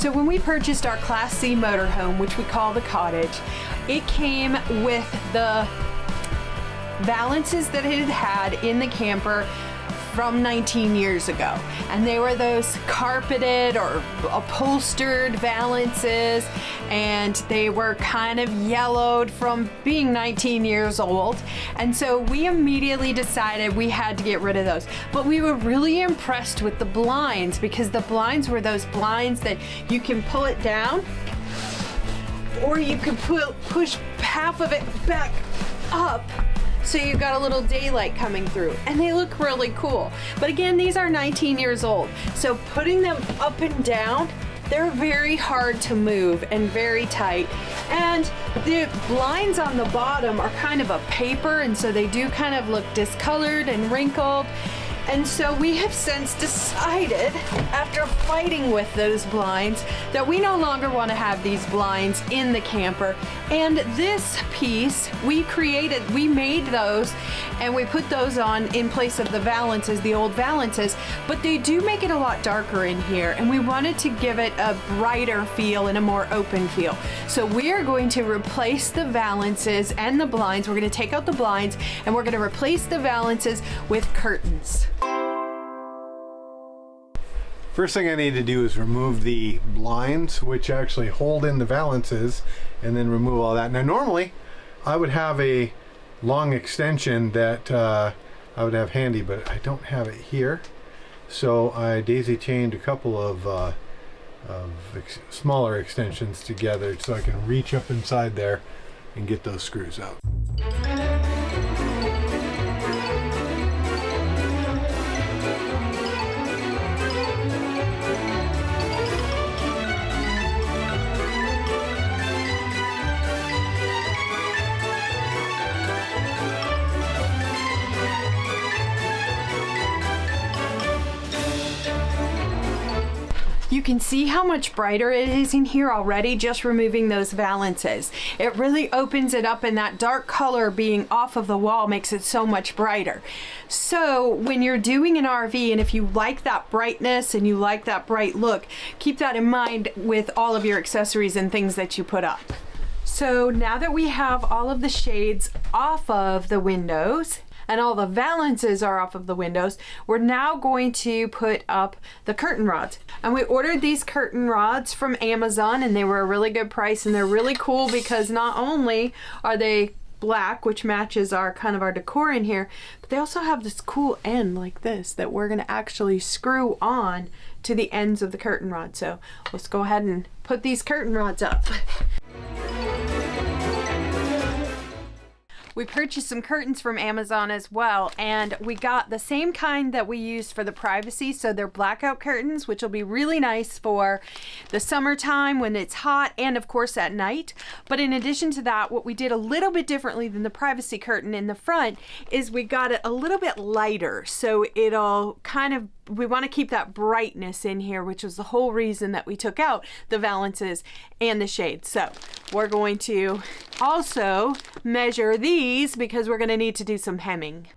So when we purchased our Class C motorhome, which we call the Cottage, it came with the valances that it had in the camper from 19 years ago. And they were those carpeted or upholstered valances, and they were kind of yellowed from being 19 years old. And so we immediately decided we had to get rid of those. But we were really impressed with the blinds, because the blinds were those blinds that you can pull it down, or you could push half of it back up, so you've got a little daylight coming through, and they look really cool. But again, these are 19 years old, so putting them up and down, they're very hard to move and very tight. And the blinds on the bottom are kind of a paper, and so they do kind of look discolored and wrinkled. And so we have since decided, after fighting with those blinds, that we no longer want to have these blinds in the camper. And this piece, we made those, and we put those on in place of the valances, the old valances, but they do make it a lot darker in here, and we wanted to give it a brighter feel and a more open feel. So we are going to replace the valances and the blinds. We're going to take out the blinds, and we're going to replace the valances with curtains. First thing I need to do is remove the blinds, which actually hold in the valances, and then remove all that. Now normally I would have a long extension that I would have handy, but I don't have it here. So I daisy chained a couple of smaller extensions together so I can reach up inside there and get those screws out. You can see how much brighter it is in here already just removing those valances. It really opens it up, and that dark color being off of the wall makes it so much brighter. So when you're doing an RV, and if you like that brightness and you like that bright look, keep that in mind with all of your accessories and things that you put up. So now that we have all of the shades off of the windows, and all the valances are off of the windows, we're now going to put up the curtain rods. And we ordered these curtain rods from Amazon, and they were a really good price, and they're really cool because not only are they black, which matches our kind of our decor in here, but they also have this cool end like this that we're gonna actually screw on to the ends of the curtain rod. So let's go ahead and put these curtain rods up. We purchased some curtains from Amazon as well, and we got the same kind that we used for the privacy. So they're blackout curtains, which will be really nice for the summertime when it's hot, and of course at night. But in addition to that, what we did a little bit differently than the privacy curtain in the front is we got it a little bit lighter. So it'll kind of, we want to keep that brightness in here, which was the whole reason that we took out the valances and the shades. So we're going to also measure these because we're going to need to do some hemming.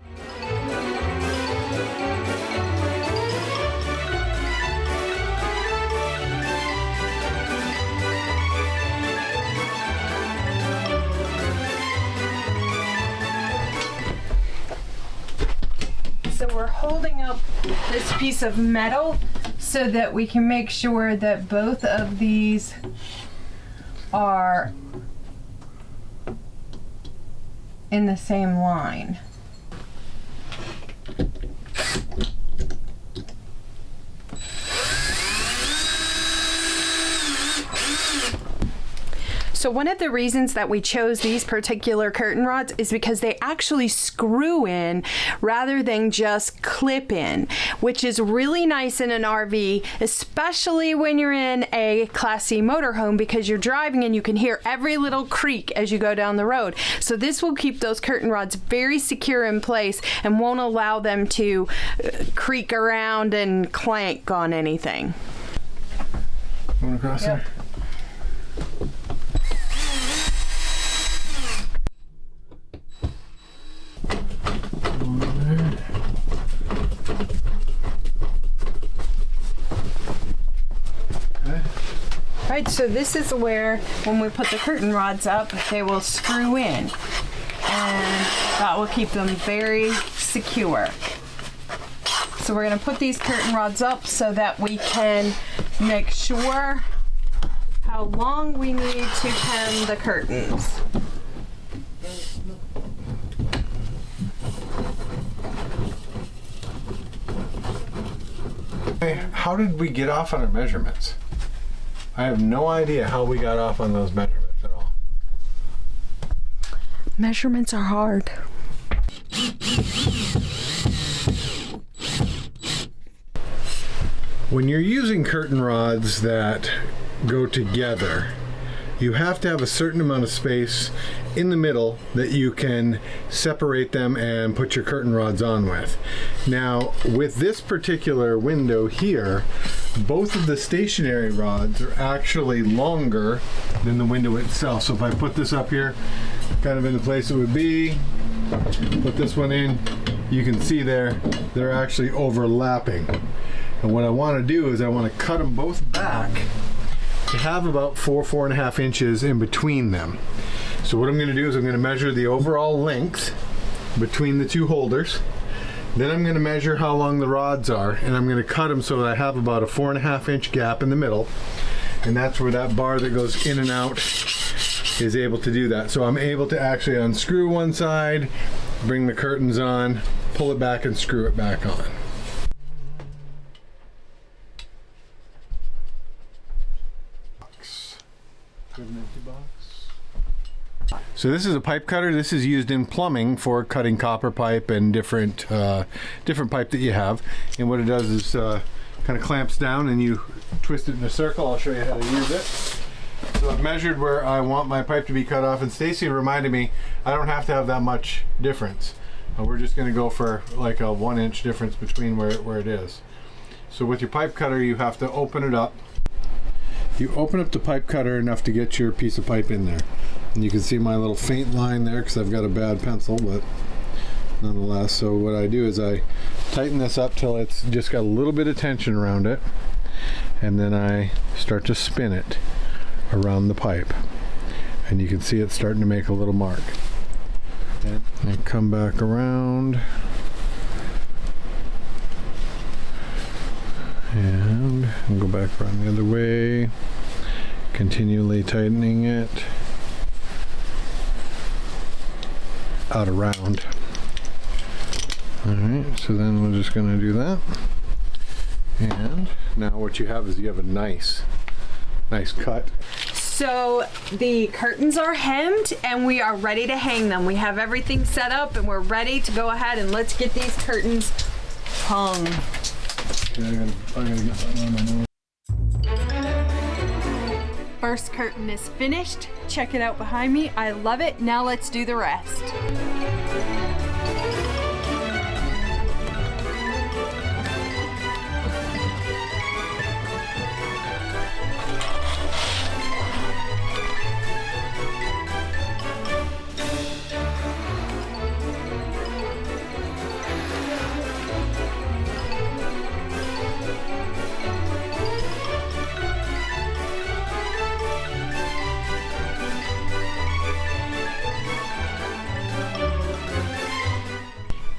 So we're holding up this piece of metal so that we can make sure that both of these are in the same line. So one of the reasons that we chose these particular curtain rods is because they actually screw in rather than just clip in, which is really nice in an RV, especially when you're in a Class C motorhome, because you're driving and you can hear every little creak as you go down the road. So this will keep those curtain rods very secure in place and won't allow them to creak around and clank on anything. You want to cross there? Right, so this is where, when we put the curtain rods up, they will screw in. And that will keep them very secure. So we're going to put these curtain rods up so that we can make sure how long we need to hem the curtains. How did we get off on our measurements? I have no idea how we got off on those measurements at all. Measurements are hard. When you're using curtain rods that go together, you have to have a certain amount of space in the middle that you can separate them and put your curtain rods on with. Now, with this particular window here, both of the stationary rods are actually longer than the window itself. So if I put this up here, kind of in the place it would be, put this one in, you can see they're actually overlapping. And what I want to do is I want to cut them both back to have about 4.5 inches in between them. So what I'm going to do is I'm going to measure the overall length between the two holders. Then I'm going to measure how long the rods are, and I'm going to cut them so that I have about a 4.5 inch gap in the middle. And that's where that bar that goes in and out is able to do that. So I'm able to actually unscrew one side, bring the curtains on, pull it back and screw it back on. So this is a pipe cutter. This is used in plumbing for cutting copper pipe and different pipe that you have. And what it does is kind of clamps down and you twist it in a circle. I'll show you how to use it. So I've measured where I want my pipe to be cut off, and Stacy reminded me I don't have to have that much difference. We're just going to go for like a 1 inch difference between where it is. So with your pipe cutter, you have to open it up. You open up the pipe cutter enough to get your piece of pipe in there. And you can see my little faint line there because I've got a bad pencil, but nonetheless. So what I do is I tighten this up till it's just got a little bit of tension around it, and then I start to spin it around the pipe. And you can see it starting to make a little mark. And I come back around and go back around the other way, continually tightening it out around. Alright, so then we're just going to do that. And now what you have is you have a nice cut. So the curtains are hemmed and we are ready to hang them. We have everything set up and we're ready to go ahead and let's get these curtains hung. Yeah, I gotta get that on my nose. First curtain is finished. Check it out behind me. I love it. Now let's do the rest.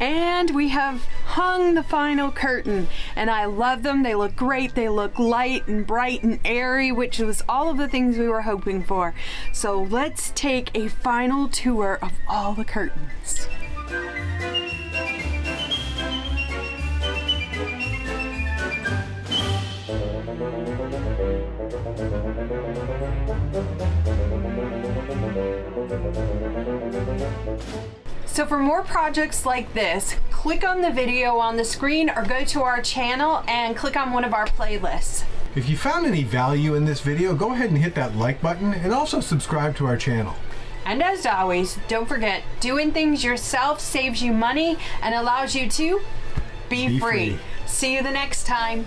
And we have hung the final curtain, and I love them. They look great. They look light and bright and airy, which was all of the things we were hoping for. So let's take a final tour of all the curtains. So for more projects like this, click on the video on the screen or go to our channel and click on one of our playlists. If you found any value in this video, go ahead and hit that like button and also subscribe to our channel. And as always, don't forget, doing things yourself saves you money and allows you to be free. See you the next time.